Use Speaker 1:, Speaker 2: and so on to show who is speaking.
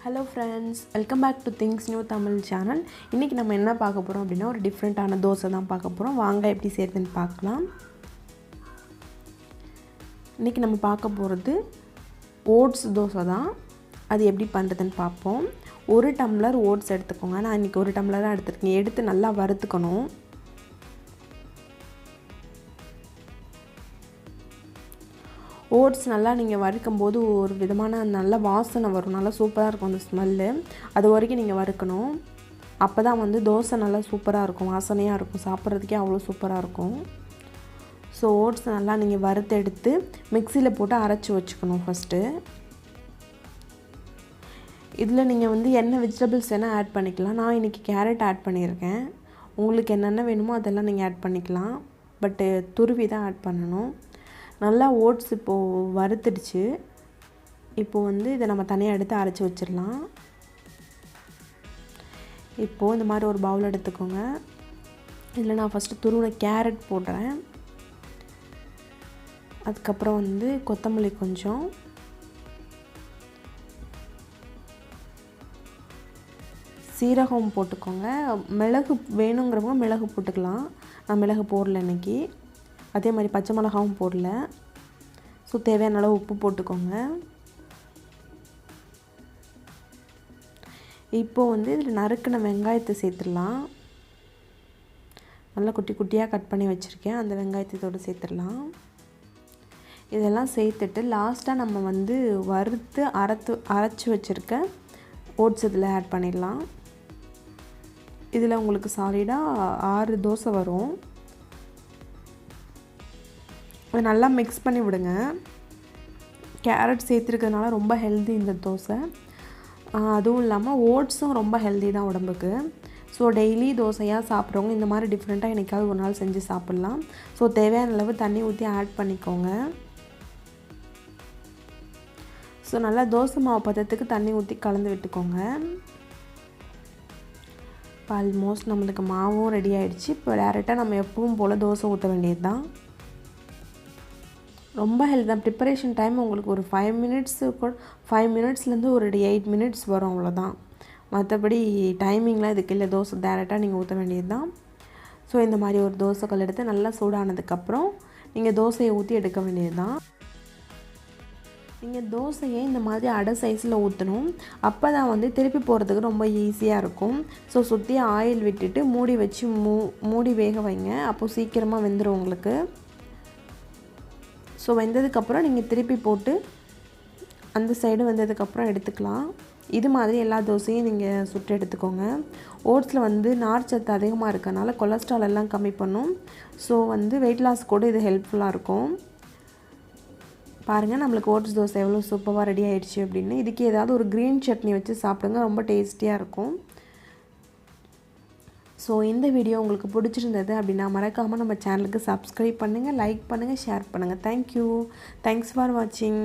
Speaker 1: Hello friends, welcome back to thinksnewtamil channel. இன்னைக்கு நம்ம என்ன பார்க்க போறோம் அப்படினா ஒரு டிஃபரண்டான தோசை தான் பார்க்க போறோம். வாங்க எப்படி செய்யறதுன்னு பார்க்கலாம். இன்னைக்கு நம்ம பார்க்க போறது ஓட்ஸ் தோசை தான். அது எப்படி பண்றதுன்னு பார்ப்போம். 1 டம்ளர் ஓட்ஸ் எடுத்துக்கோங்க. நான் இன்னைக்கு 1 டம்ளர் தான் எடுத்துர்க்கேன். எடுத்து நல்லா வறுத்துக்கணும். ஓட்ஸ் நல்லா நீங்கள் வறுக்கும்போது ஒரு விதமான நல்ல வாசனை வரும், நல்லா சூப்பராக இருக்கும் அந்த ஸ்மெல்லு. அது வரைக்கும் நீங்கள் வறுக்கணும். அப்போ தான் வந்து தோசை நல்லா சூப்பராக இருக்கும், வாசனையாக இருக்கும், சாப்பிட்றதுக்கே அவ்வளோ சூப்பராக இருக்கும். ஸோ ஓட்ஸ் நல்லா நீங்கள் வறுத்து எடுத்து மிக்சியில் போட்டு அரைச்சி வச்சுக்கணும் ஃபஸ்ட்டு. இதில் நீங்கள் வந்து என்ன வெஜிடபிள்ஸ் வேணால் ஆட் பண்ணிக்கலாம். நான் இன்றைக்கி கேரட் ஆட் பண்ணியிருக்கேன். உங்களுக்கு என்னென்ன வேணுமோ அதெல்லாம் நீங்கள் ஆட் பண்ணிக்கலாம். பட்டு துருவி தான் ஆட் பண்ணணும். நல்லா ஓட்ஸ் இப்போது வறுத்துடுச்சு. இப்போது வந்து இதை நம்ம தனியாக எடுத்து அரைச்சி வச்சிடலாம். இப்போது இந்த மாதிரி ஒரு பவுல் எடுத்துக்கோங்க. இதில் நான் ஃபஸ்ட்டு துருவின கேரட் போடுறேன். அதுக்கப்புறம் வந்து கொத்தமல்லி கொஞ்சம், சீரகம் போட்டுக்கோங்க. மிளகு வேணுங்கிறவங்க மிளகு போட்டுக்கலாம். நான் மிளகு போடல இன்றைக்கி. அதே மாதிரி பச்சை மிளகாவும் போடல. ஸோ தேவையான அளவு உப்பு போட்டுக்கோங்க. இப்போது வந்து இதில் நறுக்கின வெங்காயத்தை சேர்த்துடலாம். நல்லா குட்டி குட்டியாக கட் பண்ணி வச்சுருக்கேன். அந்த வெங்காயத்தை இதோடு சேர்த்துடலாம். இதெல்லாம் சேர்த்துட்டு லாஸ்ட்டாக நம்ம வந்து வறுத்து அரைச்சி வச்சுருக்க ஓட்ஸ் இதில் ஆட் பண்ணிடலாம். இதில் உங்களுக்கு சாலிடாக 6 தோசை வரும். அதை நல்லா மிக்ஸ் பண்ணி விடுங்க. கேரட் சேர்த்துருக்கிறதுனால ரொம்ப ஹெல்தி இந்த தோசை. அதுவும் இல்லாமல் ஓட்ஸும் ரொம்ப ஹெல்தி தான் உடம்புக்கு. ஸோ டெய்லி தோசையாக சாப்பிட்றவங்க இந்த மாதிரி டிஃப்ரெண்ட்டாக என்றைக்காவது ஒரு நாள் செஞ்சு சாப்பிட்லாம். ஸோ தேவையான அளவு தண்ணி ஊற்றி ஆட் பண்ணிக்கோங்க. ஸோ நல்லா தோசை மாவு பதத்துக்கு தண்ணி ஊற்றி கலந்து விட்டுக்கோங்க. இப்போ ஆல்மோஸ்ட் நம்மளுக்கு மாவும் ரெடி ஆகிடுச்சு. இப்போ டேரெக்டாக நம்ம எப்பவும் போல் தோசை ஊற்ற வேண்டியது தான். ரொம்ப ஹெல்த் தான். ப்ரிப்பரேஷன் டைம் உங்களுக்கு ஒரு 5 மினிட்ஸ்லேருந்து ஒரு 8 மினிட்ஸ் வரும், அவ்வளோதான். மற்றபடி டைமிங்லாம் இதுக்கு இல்லை. தோசை டேரெக்டாக நீங்கள் ஊற்ற வேண்டியது தான். ஸோ இந்த மாதிரி ஒரு தோசைக்கல் எடுத்து நல்லா சூடானதுக்கப்புறம் நீங்கள் தோசையை ஊற்றி எடுக்க வேண்டியது தான். நீங்கள் தோசையை இந்த மாதிரி அடை சைஸில் ஊற்றணும். அப்போ தான் வந்து திருப்பி போகிறதுக்கு ரொம்ப ஈஸியாக இருக்கும். ஸோ சுற்றி ஆயில் விட்டுட்டு மூடி வச்சு மூடி வேக வைங்க. அப்போது சீக்கிரமாக வெந்துடும் உங்களுக்கு. ஸோ வெந்ததுக்கப்புறம் நீங்கள் திருப்பி போட்டு அந்த சைடு வெந்ததுக்கப்புறம் எடுத்துக்கலாம். இது மாதிரி எல்லா தோசையும் நீங்கள் சுட்டு எடுத்துக்கோங்க. ஓட்ஸில் வந்து நார்ச்சத்து அதிகமாக இருக்கனால கொலஸ்ட்ரால் எல்லாம் கம்மி பண்ணும். ஸோ வந்து வெயிட் லாஸ் கூட இது ஹெல்ப்ஃபுல்லாக இருக்கும். பாருங்கள், நம்மளுக்கு ஓட்ஸ் தோசை எவ்வளோ சூப்பராக ரெடி ஆகிடுச்சு அப்படின்னு. இதுக்கு ஏதாவது ஒரு க்ரீன் சட்னி வச்சு சாப்பிடுங்க, ரொம்ப டேஸ்டியாக இருக்கும். ஸோ இந்த வீடியோ உங்களுக்கு பிடிச்சிருந்தது அப்படின்னா மறக்காமல் நம்ம சேனலுக்கு சப்ஸ்கிரைப் பண்ணுங்கள், லைக் பண்ணுங்கள், ஷேர் பண்ணுங்கள். தேங்க்யூ. தேங்க்ஸ் ஃபார் வாட்சிங்.